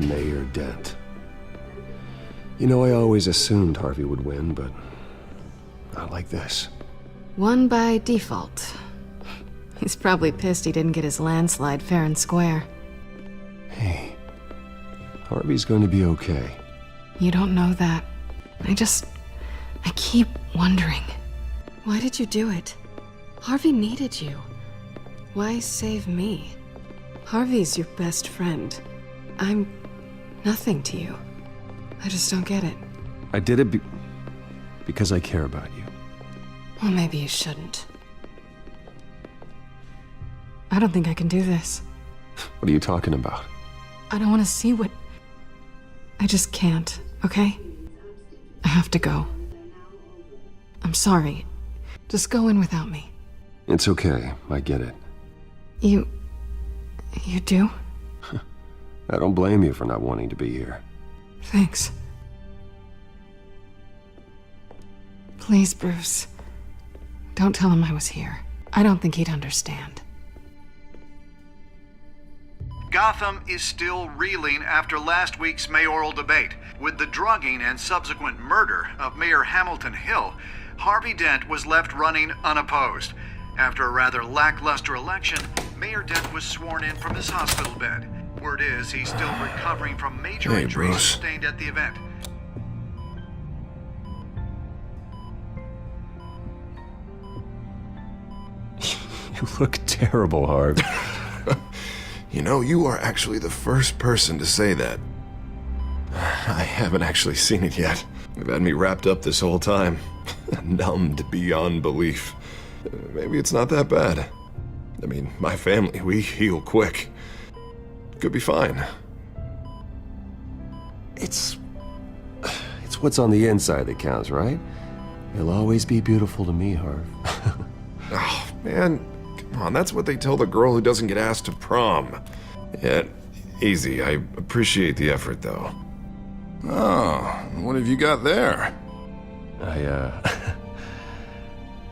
Mayor Dent. You know, I always assumed Harvey would win, but not like this. Won by default. He's probably pissed he didn't get his landslide fair and square. Hey, Harvey's going to be okay. You don't know that. I keep wondering. Why did you do it? Harvey needed you. Why save me? Harvey's your best friend. I'm nothing to you. I just don't get it. I did it because I care about you. Well, maybe you shouldn't. I don't think I can do this. What are you talking about? I don't want to see what... I just can't, okay? I have to go. I'm sorry. Just go in without me. It's okay. I get it. You do? I don't blame you for not wanting to be here. Thanks. Please, Bruce. Don't tell him I was here. I don't think he'd understand. Gotham is still reeling after last week's mayoral debate. With the drugging and subsequent murder of Mayor Hamilton Hill, Harvey Dent was left running unopposed. After a rather lackluster election, Mayor Dent was sworn in from his hospital bed. Word is he's still recovering from major injuries Bruce. sustained at the event. You look terrible, Harv. You know, you are actually the first person to say that. I haven't actually seen it yet. You've had me wrapped up this whole time. Numbed beyond belief. Maybe it's not that bad. I mean, my family, we heal quick. Could be fine. It's what's on the inside that counts, right? You'll always be beautiful to me, Harv. Oh, man. Come on, that's what they tell the girl who doesn't get asked to prom. Yeah, easy. I appreciate the effort, though. Oh, what have you got there?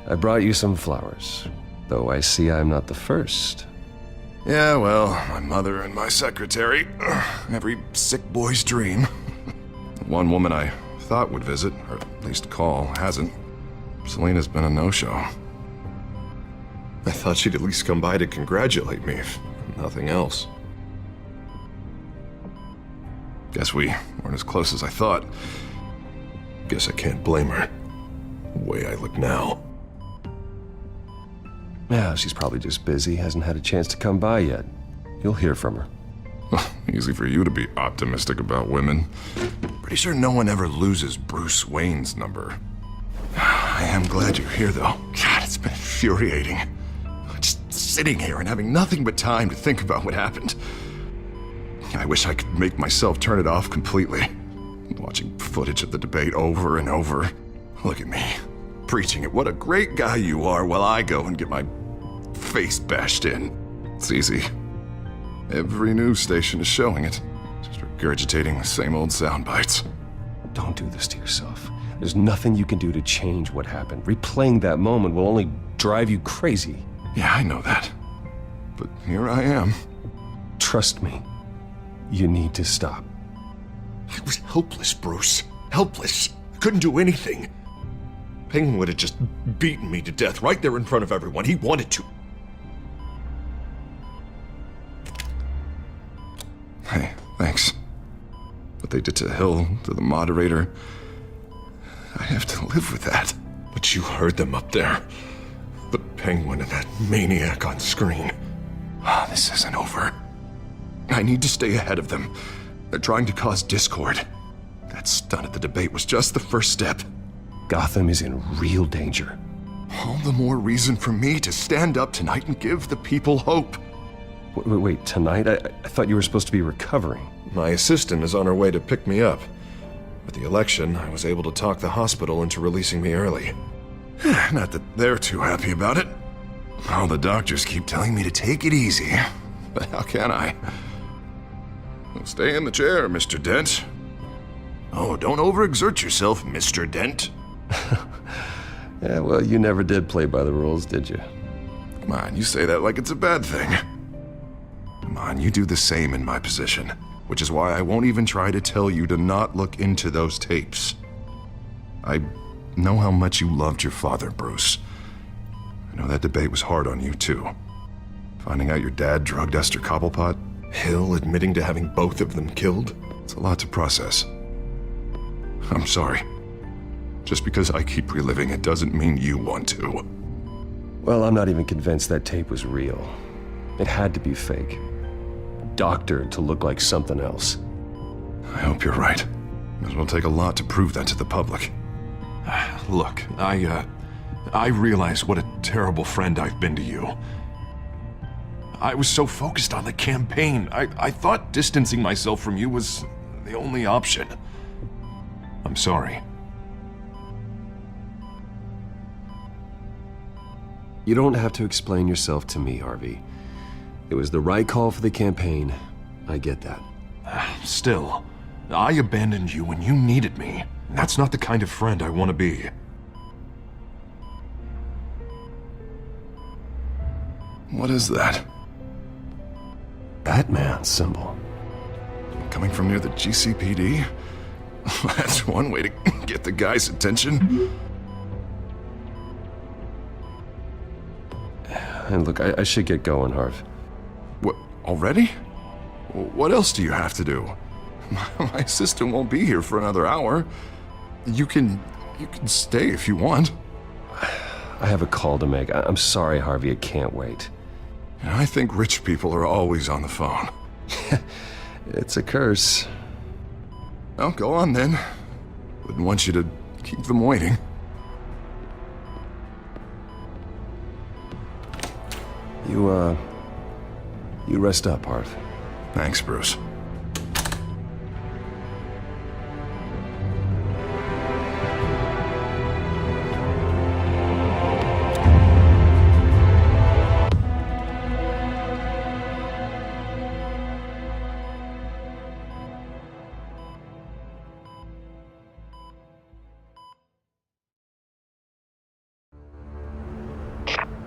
I brought you some flowers, though I see I'm not the first. Yeah, well, my mother and my secretary. Every sick boy's dream. One woman I thought would visit, or at least call, hasn't. Selena's been a no-show. I thought she'd at least come by to congratulate me, if nothing else. Guess we weren't as close as I thought. Guess I can't blame her. The way I look now. Yeah, she's probably just busy, hasn't had a chance to come by yet. You'll hear from her. Easy for you to be optimistic about women. Pretty sure no one ever loses Bruce Wayne's number. I am glad you're here, though. God, it's been infuriating. Just sitting here and having nothing but time to think about what happened. I wish I could make myself turn it off completely. Watching footage of the debate over and over. Look at me, preaching at what a great guy you are while I go and get my face bashed in. It's easy. Every news station is showing it. Just regurgitating the same old sound bites. Don't do this to yourself. There's nothing you can do to change what happened. Replaying that moment will only drive you crazy. Yeah, I know that. But here I am. Trust me. You need to stop. I was helpless, Bruce. Helpless. Couldn't do anything. Penguin would have just beaten me to death right there in front of everyone. He wanted to. Hey, thanks. What they did to Hill, to the moderator, I have to live with that. But you heard them up there. The Penguin and that maniac on screen. This isn't over. I need to stay ahead of them. They're trying to cause discord. That stunt at the debate was just the first step. Gotham is in real danger. All the more reason for me to stand up tonight and give the people hope. Wait, tonight? I thought you were supposed to be recovering. My assistant is on her way to pick me up. With the election, I was able to talk the hospital into releasing me early. Not that they're too happy about it. All the doctors keep telling me to take it easy. But how can I? Well, stay in the chair, Mr. Dent. Oh, don't overexert yourself, Mr. Dent. Yeah, well, you never did play by the rules, did you? Come on, you say that like it's a bad thing. Come on, you do the same in my position. which is why I won't even try to tell you to not look into those tapes. I know how much you loved your father, Bruce. I know that debate was hard on you, too. Finding out your dad drugged Esther Cobblepot, Hill admitting to having both of them killed, it's a lot to process. I'm sorry. Just because I keep reliving it doesn't mean you want to. Well, I'm not even convinced that tape was real. It had to be fake. Doctored to look like something else. I hope you're right. It will take a lot to prove that to the public. Look, I realize what a terrible friend I've been to you. I was so focused on the campaign. I thought distancing myself from you was the only option. I'm sorry. You don't have to explain yourself to me, Harvey. It was the right call for the campaign. I get that. Still, I abandoned you when you needed me. That's not the kind of friend I want to be. What is that? Batman symbol. Coming from near the GCPD? That's one way to get the guy's attention. And look, I should get going, Harv. What, already? What else do you have to do? My assistant won't be here for another hour. You can stay if you want. I have a call to make. I'm sorry, Harvey, I can't wait. I think rich people are always on the phone. It's a curse. Well, go on then. Wouldn't want you to keep them waiting. You rest up, Harv. Thanks, Bruce.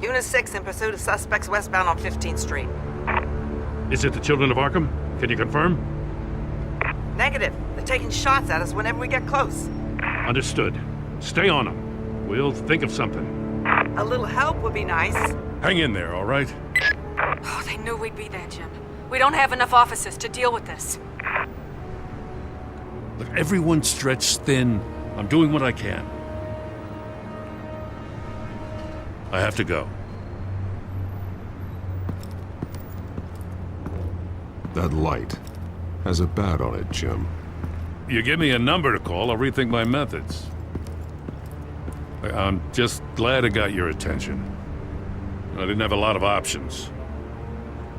Unit 6 in pursuit of suspects westbound on 15th Street. Is it the Children of Arkham? Can you confirm? Negative. They're taking shots at us whenever we get close. Understood. Stay on them. We'll think of something. A little help would be nice. Hang in there, all right? Oh, they knew we'd be there, Jim. We don't have enough officers to deal with this. Look, everyone's stretched thin. I'm doing what I can. I have to go. That light has a bat on it, Jim. You give me a number to call, I'll rethink my methods. I'm just glad it got your attention. I didn't have a lot of options.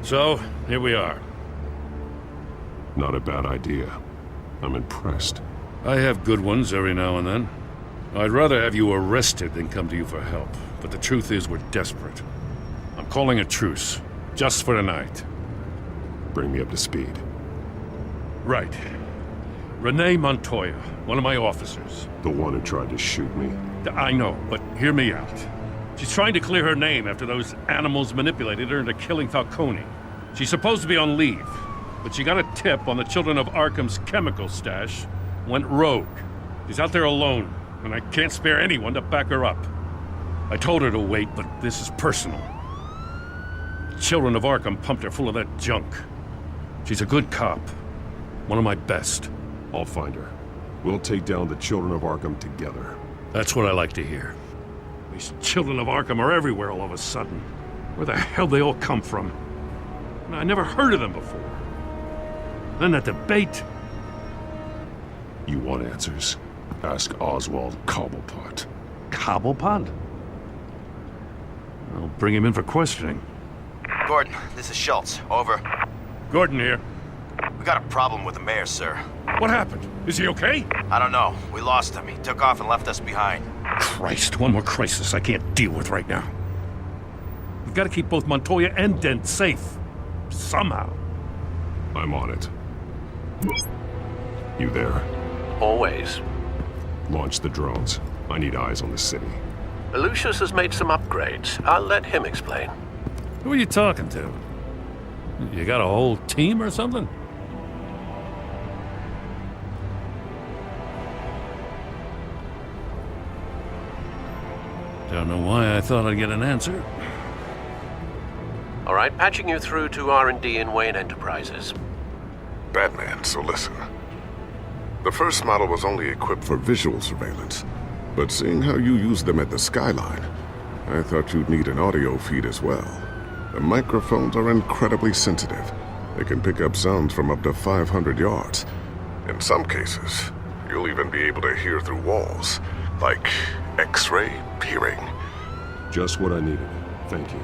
So, here we are. Not a bad idea. I'm impressed. I have good ones every now and then. I'd rather have you arrested than come to you for help. But the truth is, we're desperate. I'm calling a truce, just for tonight. Bring me up to speed. Right. Renee Montoya, one of my officers. The one who tried to shoot me. I know, but hear me out. She's trying to clear her name after those animals manipulated her into killing Falcone. She's supposed to be on leave, but she got a tip on the Children of Arkham's chemical stash, went rogue. She's out there alone, and I can't spare anyone to back her up. I told her to wait, but this is personal. The Children of Arkham pumped her full of that junk. She's a good cop. One of my best. I'll find her. We'll take down the Children of Arkham together. That's what I like to hear. These Children of Arkham are everywhere all of a sudden. Where the hell they all come from? I never heard of them before. Then that debate. You want answers? Ask Oswald Cobblepot. Cobblepot? I'll bring him in for questioning. Gordon, this is Schultz. Over. Gordon here. We got a problem with the mayor, sir. What happened? Is he okay? I don't know. We lost him. He took off and left us behind. Christ, one more crisis I can't deal with right now. We've got to keep both Montoya and Dent safe. Somehow. I'm on it. You there? Always. Launch the drones. I need eyes on the city. Lucius has made some upgrades. I'll let him explain. Who are you talking to? You got a whole team or something? don't know why I thought I'd get an answer. All right, patching you through to R&D in Wayne Enterprises. Batman, so listen. The first model was only equipped for visual surveillance, but seeing how you use them at the skyline, I thought you'd need an audio feed as well. The microphones are incredibly sensitive. They can pick up sounds from up to 500 yards. In some cases, you'll even be able to hear through walls, like X-ray peering. Just what I needed. Thank you.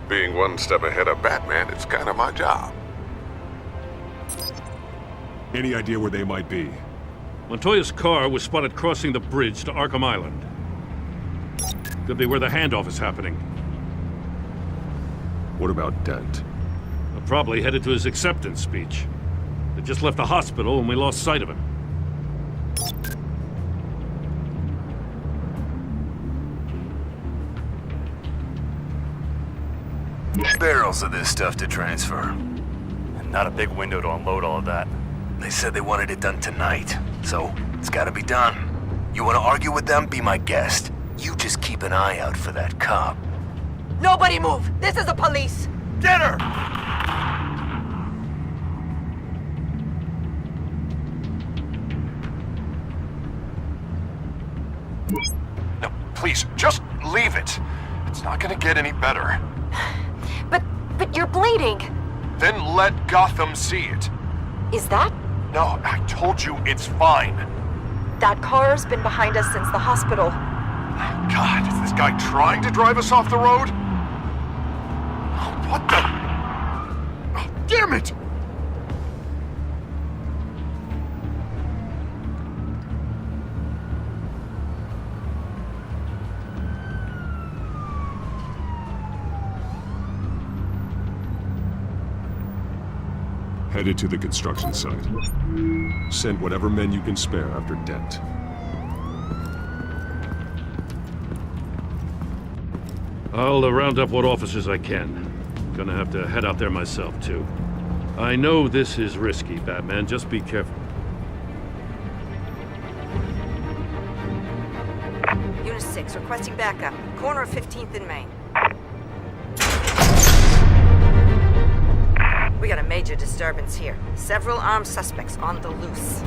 Being one step ahead of Batman, it's kind of my job. Any idea where they might be? Montoya's car was spotted crossing the bridge to Arkham Island. Could be where the handoff is happening. What about Dent? Probably headed to his acceptance speech. They just left the hospital and we lost sight of him. Barrels of this stuff to transfer. And not a big window to unload all of that. They said they wanted it done tonight, so it's gotta be done. You wanna argue with them? Be my guest. You just keep an eye out for that cop. Nobody move! This is the police! Get her! No, please, just leave it. It's not gonna get any better. But you're bleeding. Then let Gotham see it. Is that? No, I told you it's fine. That car's been behind us since the hospital. God, is this guy trying to drive us off the road? What the? Oh, damn it! Headed to the construction site. Send whatever men you can spare after Dent. I'll round up what officers I can. Gonna have to head out there myself, too. I know this is risky, Batman. Just be careful. Unit 6, requesting backup. Corner of 15th and Main. We got a major disturbance here. Several armed suspects on the loose.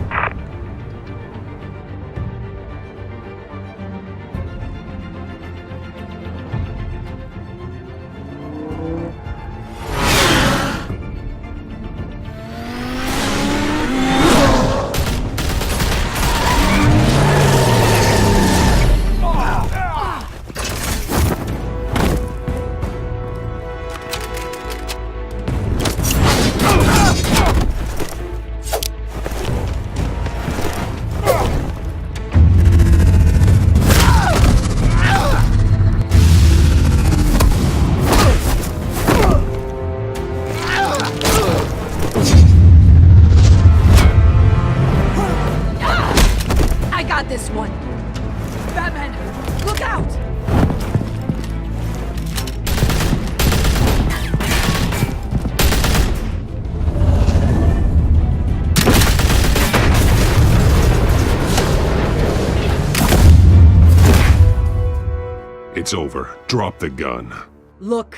This one. Batman, look out! It's over. Drop the gun. Look,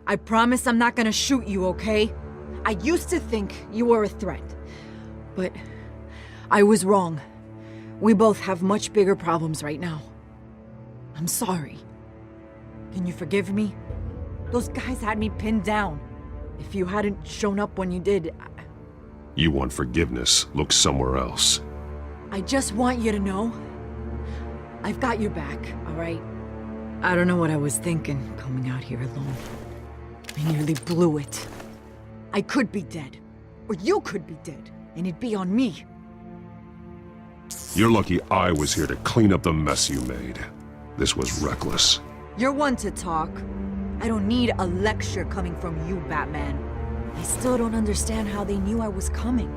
I promise I'm not gonna shoot you, okay? I used to think you were a threat, but I was wrong. We both have much bigger problems right now. I'm sorry. Can you forgive me? Those guys had me pinned down. If you hadn't shown up when you did, You want forgiveness? Look somewhere else. I just want you to know, I've got your back, all right? I don't know what I was thinking, coming out here alone. I nearly blew it. I could be dead, or you could be dead, and it'd be on me. You're lucky I was here to clean up the mess you made. This was reckless. You're one to talk. I don't need a lecture coming from you, Batman. I still don't understand how they knew I was coming.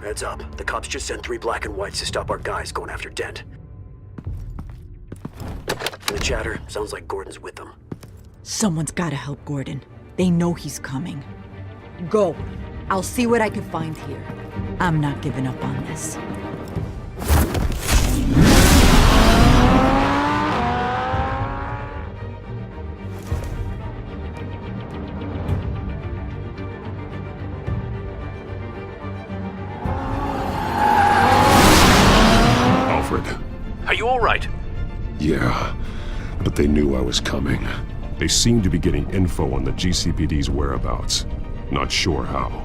Heads up. The cops just sent 3 black and whites to stop our guys going after Dent. And the chatter sounds like Gordon's with them. Someone's gotta help Gordon. They know he's coming. Go. I'll see what I can find here. I'm not giving up on this. right? Yeah, but they knew I was coming. They seemed to be getting info on the GCPD's whereabouts. Not sure how.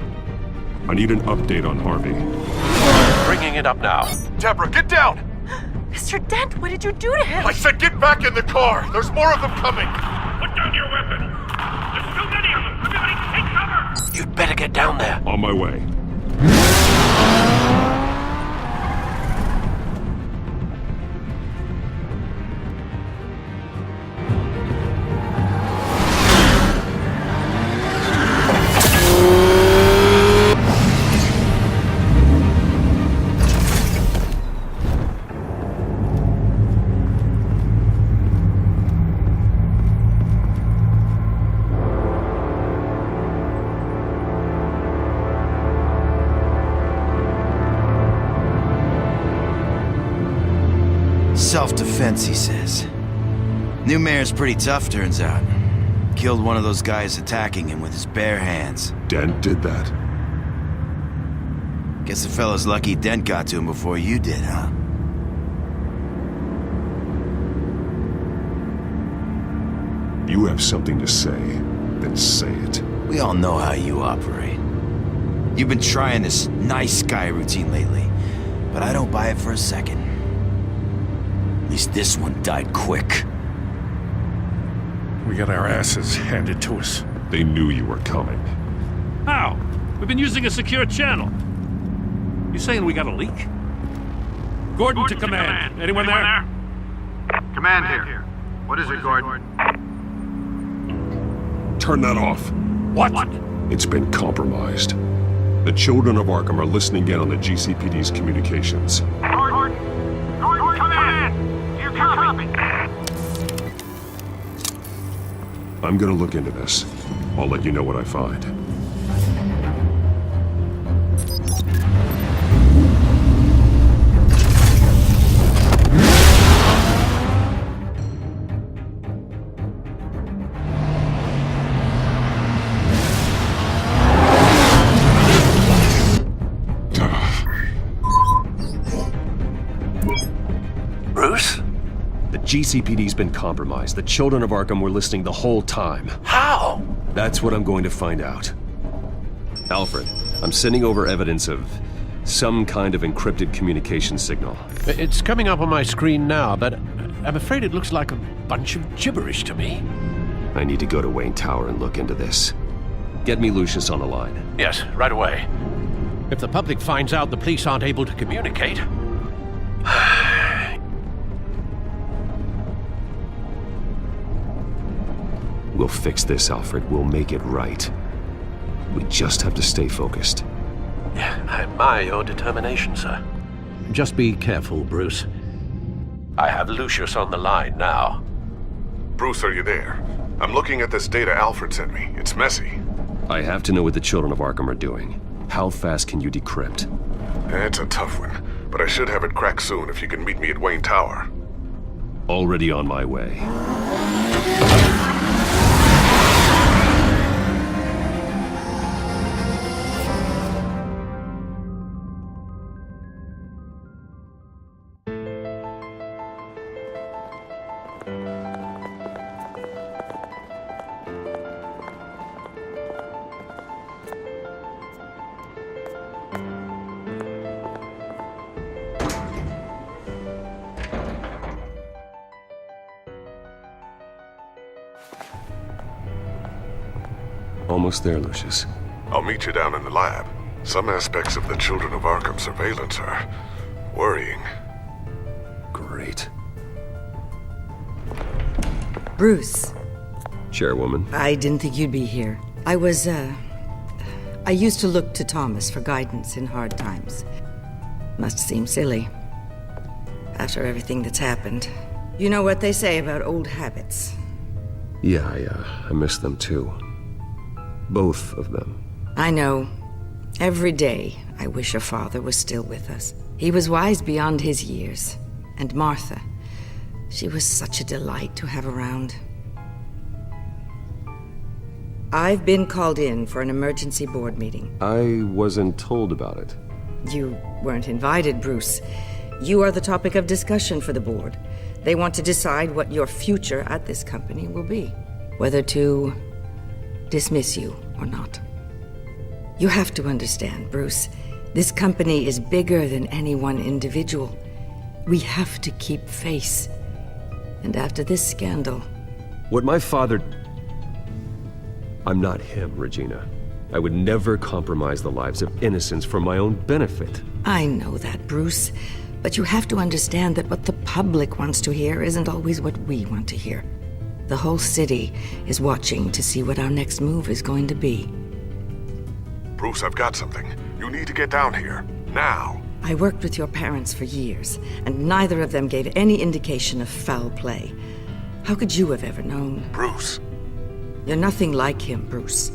I need an update on Harvey. Bringing it up now. Deborah, get down! Mr. Dent, what did you do to him? I said get back in the car! There's more of them coming! Put down your weapon! There's too many of them! Everybody take cover! You'd better get down there. On my way. Self-defense, he says. New mayor's pretty tough, turns out. Killed one of those guys attacking him with his bare hands. Dent did that? Guess the fella's lucky Dent got to him before you did, huh? You have something to say, then say it. We all know how you operate. You've been trying this nice guy routine lately, but I don't buy it for a second. At least this one died quick. We got our asses handed to us. They knew you were coming. How? We've been using a secure channel. You saying we got a leak? Gordon to command. Anyone there? Command here. What is it, Gordon? Turn that off. What? It's been compromised. The children of Arkham are listening in on the GCPD's communications. Gordon, command! You copy? I'm gonna look into this. I'll let you know what I find. Bruce? The GCPD's been compromised. The children of Arkham were listening the whole time. How? That's what I'm going to find out. Alfred, I'm sending over evidence of some kind of encrypted communication signal. It's coming up on my screen now, but I'm afraid it looks like a bunch of gibberish to me. I need to go to Wayne Tower and look into this. Get me Lucius on the line. Yes, right away. If the public finds out the police aren't able to communicate... We'll fix this, Alfred. We'll make it right. We just have to stay focused. I admire your determination, sir. Just be careful, Bruce. I have Lucius on the line now. Bruce, are you there? I'm looking at this data Alfred sent me. It's messy. I have to know what the children of Arkham are doing. How fast can you decrypt? That's a tough one, but I should have it cracked soon if you can meet me at Wayne Tower. Already on my way. Almost there, Lucius. I'll meet you down in the lab. Some aspects of the Children of Arkham surveillance are worrying. Great. Bruce. Chairwoman. I didn't think you'd be here. I used to look to Thomas for guidance in hard times. Must seem silly. After everything that's happened. You know what they say about old habits. Yeah, I miss them too. Both of them. I know. Every day, I wish your father was still with us. He was wise beyond his years. And Martha, she was such a delight to have around. I've been called in for an emergency board meeting. I wasn't told about it. You weren't invited, Bruce. You are the topic of discussion for the board. They want to decide what your future at this company will be. Whether to dismiss you or not. You have to understand, Bruce. This company is bigger than any one individual. We have to keep face. And after this scandal... What my father... I'm not him, Regina. I would never compromise the lives of innocents for my own benefit. I know that, Bruce. But you have to understand that what the public wants to hear isn't always what we want to hear. The whole city is watching to see what our next move is going to be. Bruce, I've got something. You need to get down here. Now. I worked with your parents for years, and neither of them gave any indication of foul play. How could you have ever known? Bruce. You're nothing like him, Bruce.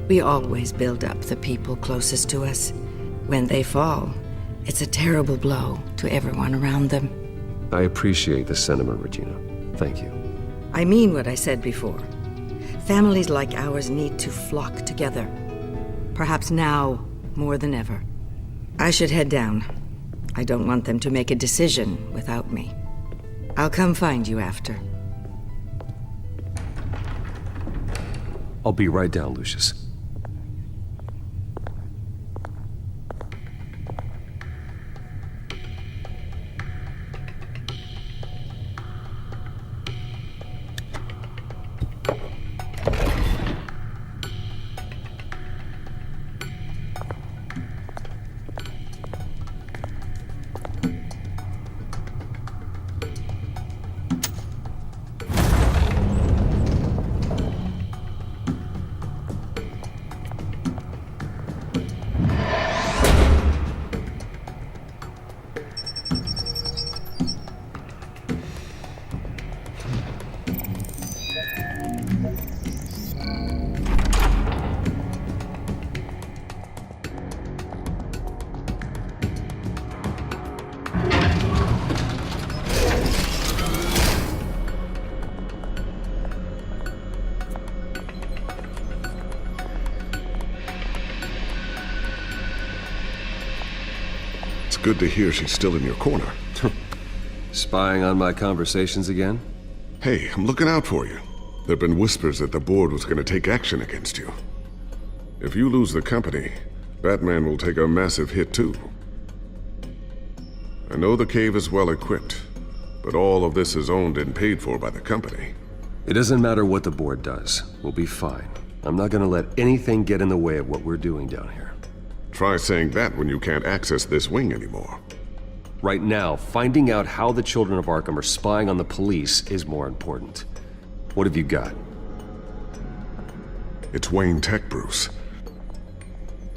We always build up the people closest to us. When they fall, it's a terrible blow to everyone around them. I appreciate the sentiment, Regina. Thank you. I mean what I said before. Families like ours need to flock together. Perhaps now more than ever. I should head down. I don't want them to make a decision without me. I'll come find you after. I'll be right down, Lucius. Good to hear she's still in your corner. Spying on my conversations again? Hey, I'm looking out for you. There've been whispers that the board was going to take action against you. If you lose the company, Batman will take a massive hit too. I know the cave is well equipped, but all of this is owned and paid for by the company. It doesn't matter what the board does. We'll be fine. I'm not gonna let anything get in the way of what we're doing down here. Try saying that when you can't access this wing anymore. Right now, finding out how the children of Arkham are spying on the police is more important. What have you got? It's Wayne Tech, Bruce.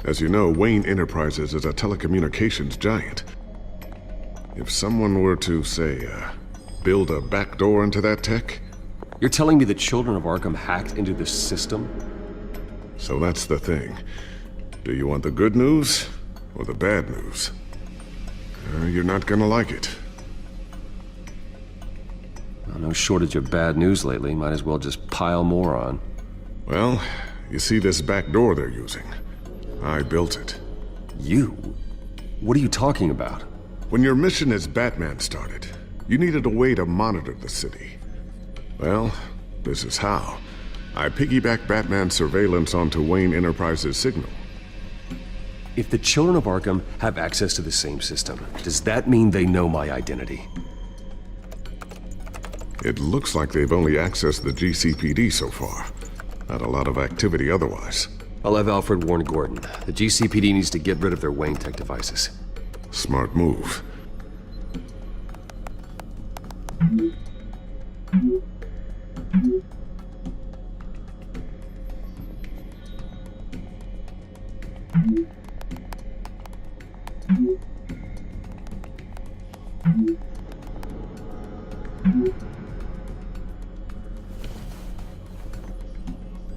As you know, Wayne Enterprises is a telecommunications giant. If someone were to, say, build a backdoor into that tech... You're telling me the children of Arkham hacked into this system? So that's the thing. Do you want the good news or the bad news? You're not gonna like it. Well, no shortage of bad news lately. Might as well just pile more on. Well, you see this back door they're using? I built it. You? What are you talking about? When your mission as Batman started, you needed a way to monitor the city. Well, this is how. I piggybacked Batman's surveillance onto Wayne Enterprises' signal. If the children of Arkham have access to the same system, does that mean they know my identity? It looks like they've only accessed the GCPD so far. Not a lot of activity otherwise. I'll have Alfred warn Gordon. The GCPD needs to get rid of their Wayne Tech devices. Smart move.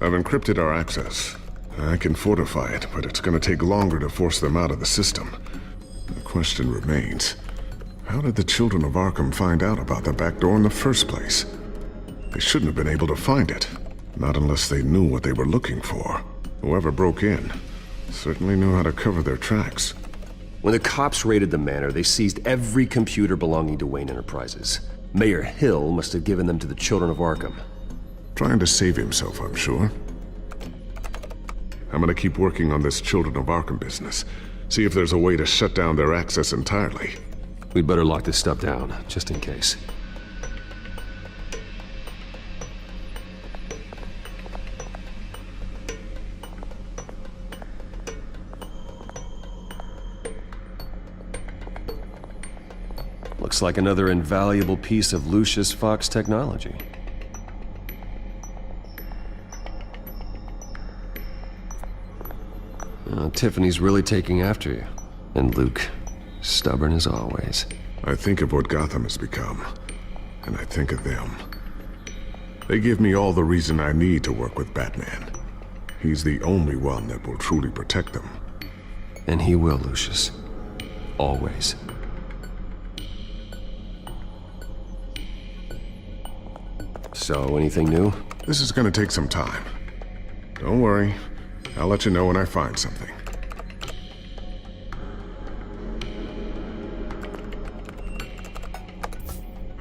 I've encrypted our access. I can fortify it, but it's going to take longer to force them out of the system. The question remains, how did the children of Arkham find out about the back door in the first place? They shouldn't have been able to find it. Not unless they knew what they were looking for. Whoever broke in certainly knew how to cover their tracks. When the cops raided the manor, they seized every computer belonging to Wayne Enterprises. Mayor Hill must have given them to the children of Arkham. Trying to save himself, I'm sure. I'm gonna keep working on this Children of Arkham business. See if there's a way to shut down their access entirely. We'd better lock this stuff down, just in case. Looks like another invaluable piece of Lucius Fox technology. Tiffany's really taking after you. And Luke, stubborn as always. I think of what Gotham has become, and I think of them. They give me all the reason I need to work with Batman. He's the only one that will truly protect them. And he will, Lucius. Always. So, anything new? This is gonna take some time. Don't worry. I'll let you know when I find something.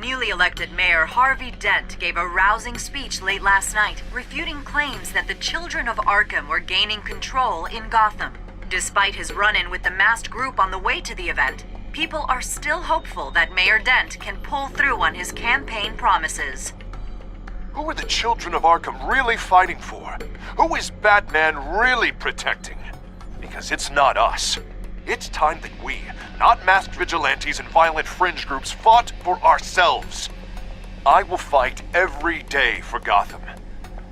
Newly elected Mayor Harvey Dent gave a rousing speech late last night, refuting claims that the children of Arkham were gaining control in Gotham. Despite his run-in with the masked group on the way to the event, people are still hopeful that Mayor Dent can pull through on his campaign promises. Who are the children of Arkham really fighting for? Who is Batman really protecting? Because it's not us. It's time that we, not masked vigilantes and violent fringe groups, fought for ourselves. I will fight every day for Gotham.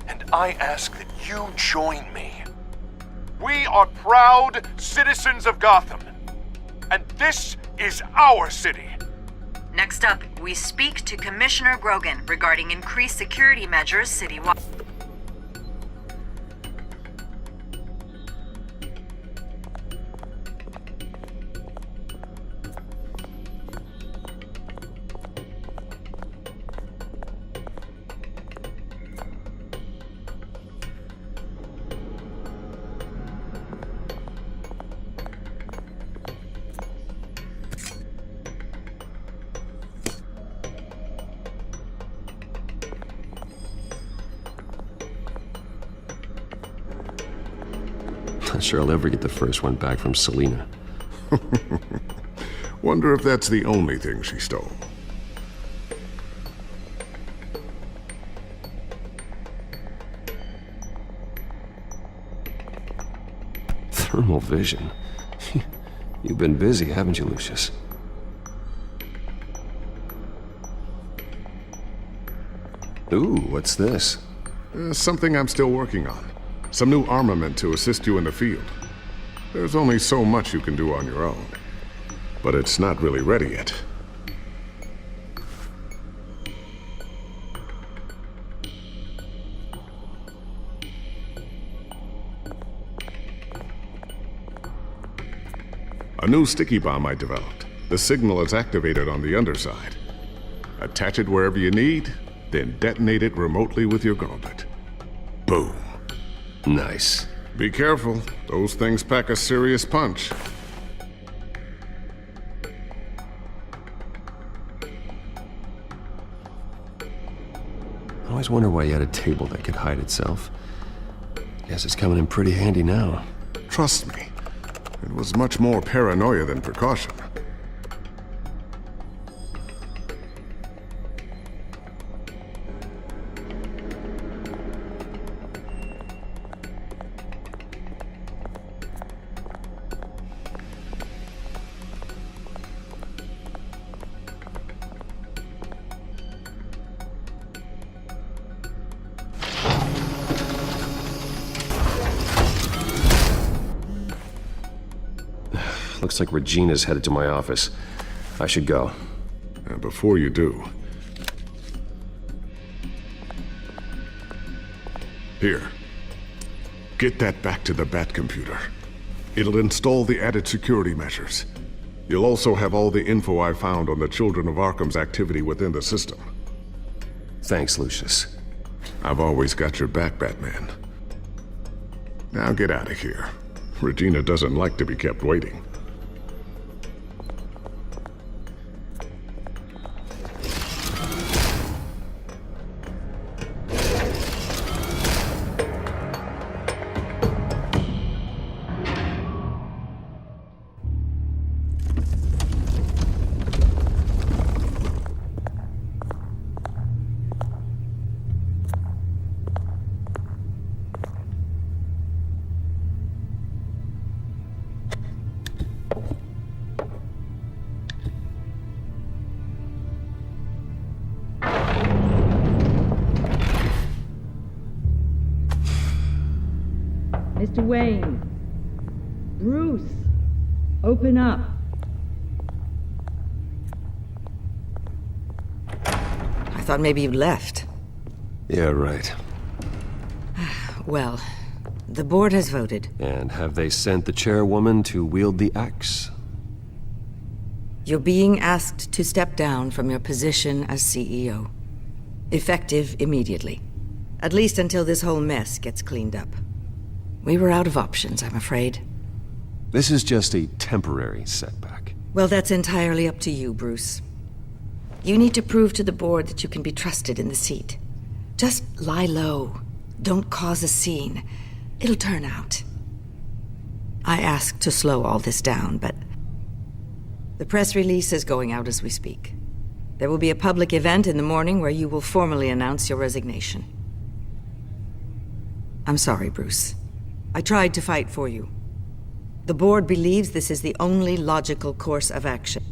And I ask that you join me. We are proud citizens of Gotham. And this is our city. Next up, we speak to Commissioner Grogan regarding increased security measures citywide. Not sure I'll ever get the first one back from Selina. Wonder if that's the only thing she stole. Thermal vision. You've been busy, haven't you, Lucius? Ooh, what's this? Something I'm still working on. Some new armament to assist you in the field. There's only so much you can do on your own. But it's not really ready yet. A new sticky bomb I developed. The signal is activated on the underside. Attach it wherever you need, then detonate it remotely with your gauntlet. Boom. Nice. Be careful. Those things pack a serious punch. I always wonder why you had a table that could hide itself. Guess it's coming in pretty handy now. Trust me. It was much more paranoia than precaution. Looks like Regina's headed to my office. I should go. And before you do... Here. Get that back to the Bat computer. It'll install the added security measures. You'll also have all the info I found on the Children of Arkham's activity within the system. Thanks, Lucius. I've always got your back, Batman. Now get out of here. Regina doesn't like to be kept waiting. Mr. Wayne. Bruce, open up. I thought maybe you'd left. Yeah, right. Well, the board has voted. And have they sent the chairwoman to wield the axe? You're being asked to step down from your position as CEO. Effective immediately. At least until this whole mess gets cleaned up. We were out of options, I'm afraid. This is just a temporary setback. Well, that's entirely up to you, Bruce. You need to prove to the board that you can be trusted in the seat. Just lie low. Don't cause a scene. It'll turn out. I asked to slow all this down, but the press release is going out as we speak. There will be a public event in the morning where you will formally announce your resignation. I'm sorry, Bruce. I tried to fight for you. The board believes this is the only logical course of action.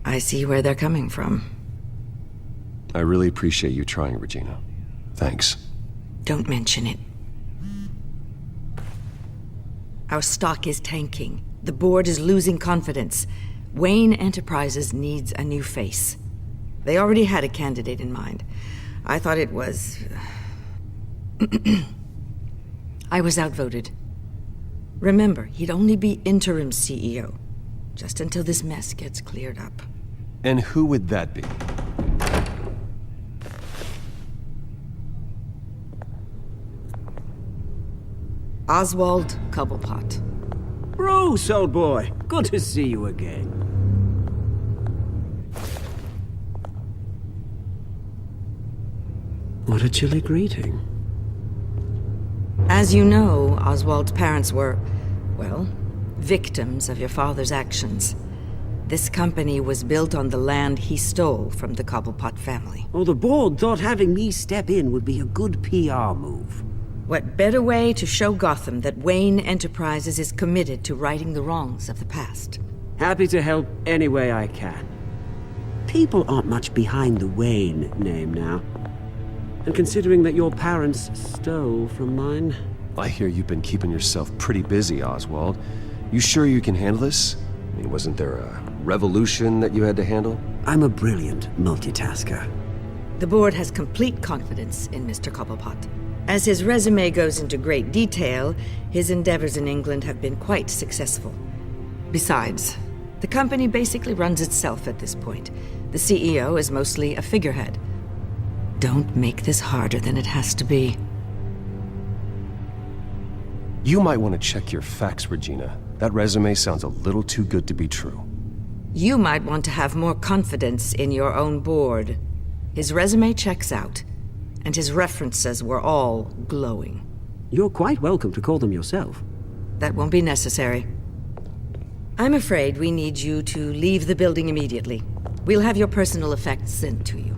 I see where they're coming from. I really appreciate you trying, Regina. Thanks. Don't mention it. Our stock is tanking. The board is losing confidence. Wayne Enterprises needs a new face. They already had a candidate in mind. I thought it was... I was outvoted. Remember, he'd only be interim CEO, just until this mess gets cleared up. And who would that be? Oswald Cobblepot. Bruce, old boy. Good to see you again. What a chilly greeting. As you know, Oswald's parents were, well, victims of your father's actions. This company was built on the land he stole from the Cobblepot family. Oh, the board thought having me step in would be a good PR move. What better way to show Gotham that Wayne Enterprises is committed to righting the wrongs of the past? Happy to help any way I can. People aren't much behind the Wayne name now. And considering that your parents stole from mine... I hear you've been keeping yourself pretty busy, Oswald. You sure you can handle this? I mean, wasn't there a revolution that you had to handle? I'm a brilliant multitasker. The board has complete confidence in Mr. Cobblepot. As his resume goes into great detail, his endeavors in England have been quite successful. Besides, the company basically runs itself at this point. The CEO is mostly a figurehead. Don't make this harder than it has to be. You might want to check your facts, Regina. That resume sounds a little too good to be true. You might want to have more confidence in your own board. His resume checks out, and his references were all glowing. You're quite welcome to call them yourself. That won't be necessary. I'm afraid we need you to leave the building immediately. We'll have your personal effects sent to you.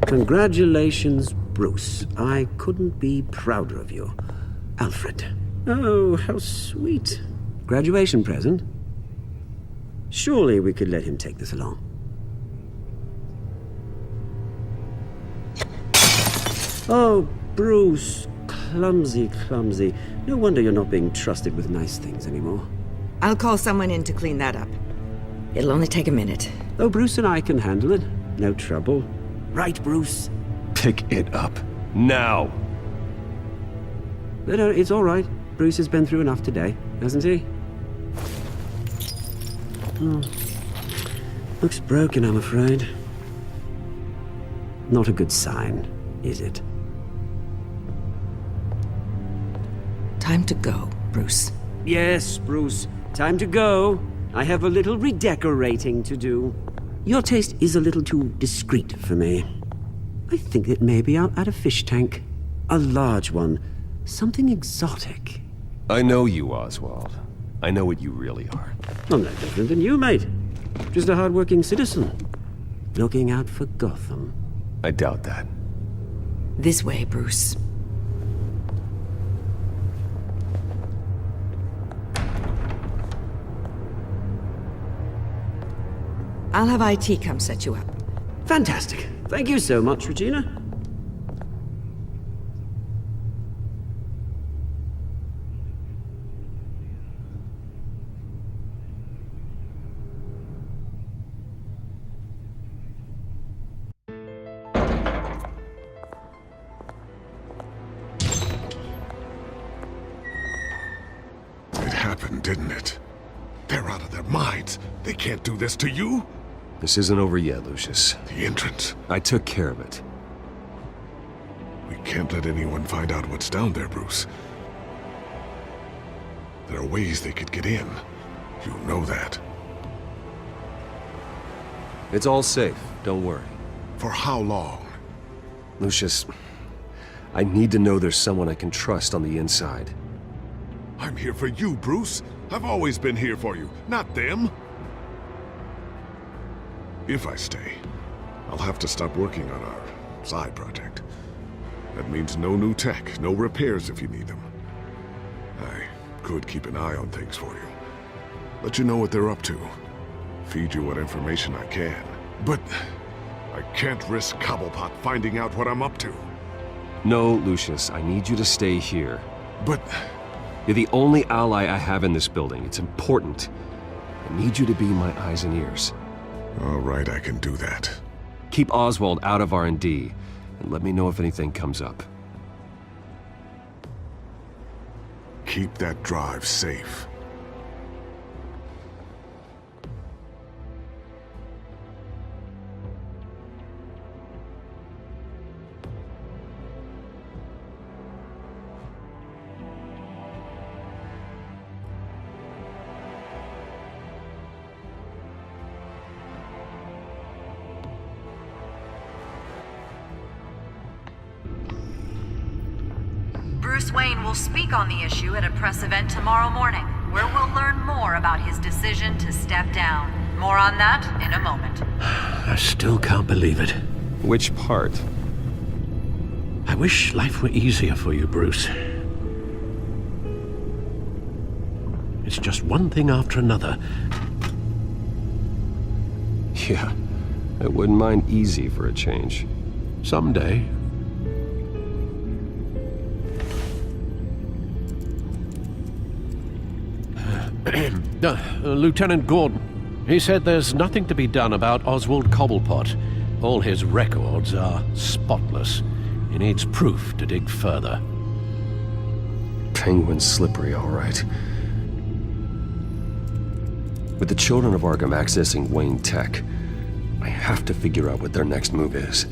Congratulations, Bruce. I couldn't be prouder of you. Alfred. Oh, how sweet. Graduation present? Surely we could let him take this along. Oh, Bruce. Clumsy, clumsy. No wonder you're not being trusted with nice things anymore. I'll call someone in to clean that up. It'll only take a minute. Oh, Bruce and I can handle it. No trouble. Right, Bruce? Pick it up. Now! No, it's all right. Bruce has been through enough today, hasn't he? Oh. Looks broken, I'm afraid. Not a good sign, is it? Time to go, Bruce. Yes, Bruce. Time to go. I have a little redecorating to do. Your taste is a little too discreet for me. I think that maybe I'll add a fish tank. A large one. Something exotic. I know you, Oswald. I know what you really are. I'm no different than you, mate. Just a hard-working citizen. Looking out for Gotham. I doubt that. This way, Bruce. I'll have IT come set you up. Fantastic. Thank you so much, Regina. It happened, didn't it? They're out of their minds. They can't do this to you. This isn't over yet, Lucius. The entrance. I took care of it. We can't let anyone find out what's down there, Bruce. There are ways they could get in. You know that. It's all safe. Don't worry. For how long? Lucius, I need to know there's someone I can trust on the inside. I'm here for you, Bruce. I've always been here for you, not them. If I stay, I'll have to stop working on our side project. That means no new tech, no repairs if you need them. I could keep an eye on things for you. Let you know what they're up to. Feed you what information I can. But I can't risk Cobblepot finding out what I'm up to. No, Lucius, I need you to stay here. But... You're the only ally I have in this building. It's important. I need you to be my eyes and ears. All right, I can do that. Keep Oswald out of R&D, and let me know if anything comes up. Keep that drive safe. Bruce Wayne will speak on the issue at a press event tomorrow morning, where we'll learn more about his decision to step down. More on that in a moment. I still can't believe it. Which part? I wish life were easier for you, Bruce. It's just one thing after another. Yeah, I wouldn't mind easy for a change. Someday. Lieutenant Gordon, he said there's nothing to be done about Oswald Cobblepot. All his records are spotless. He needs proof to dig further. Penguin's slippery, all right. With the children of Arkham accessing Wayne Tech, I have to figure out what their next move is.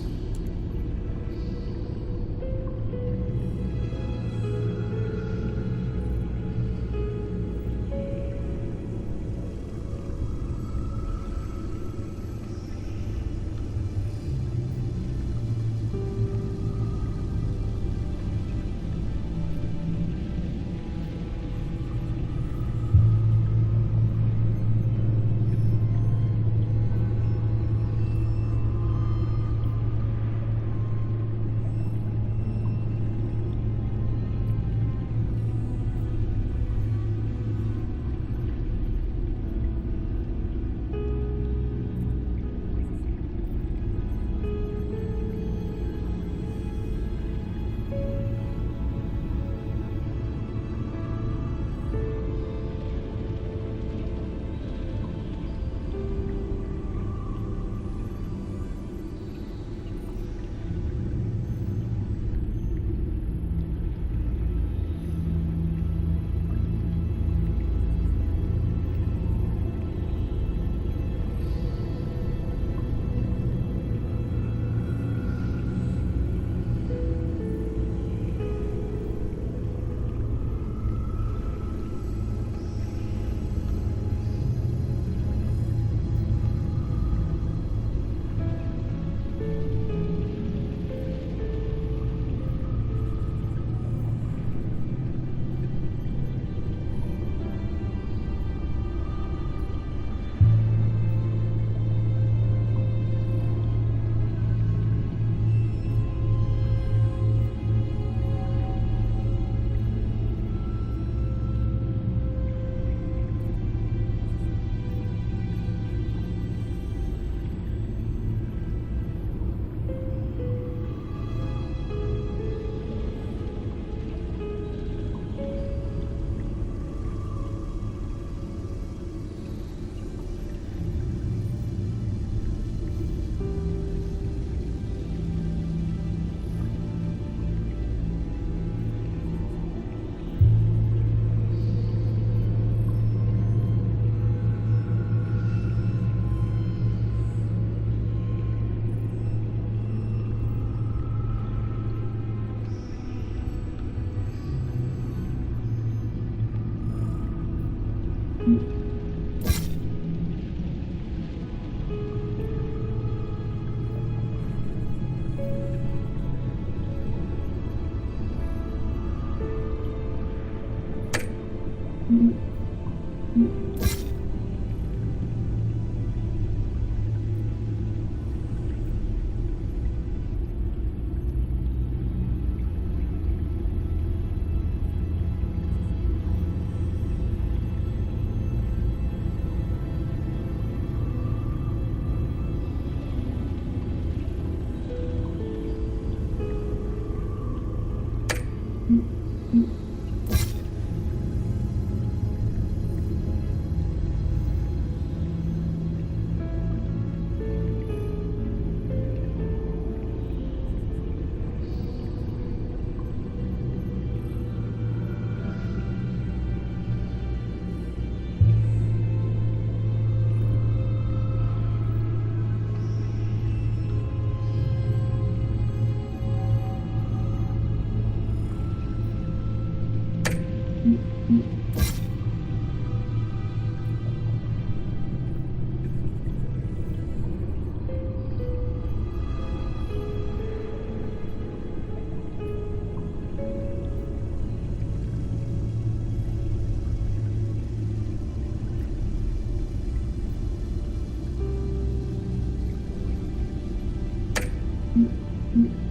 you.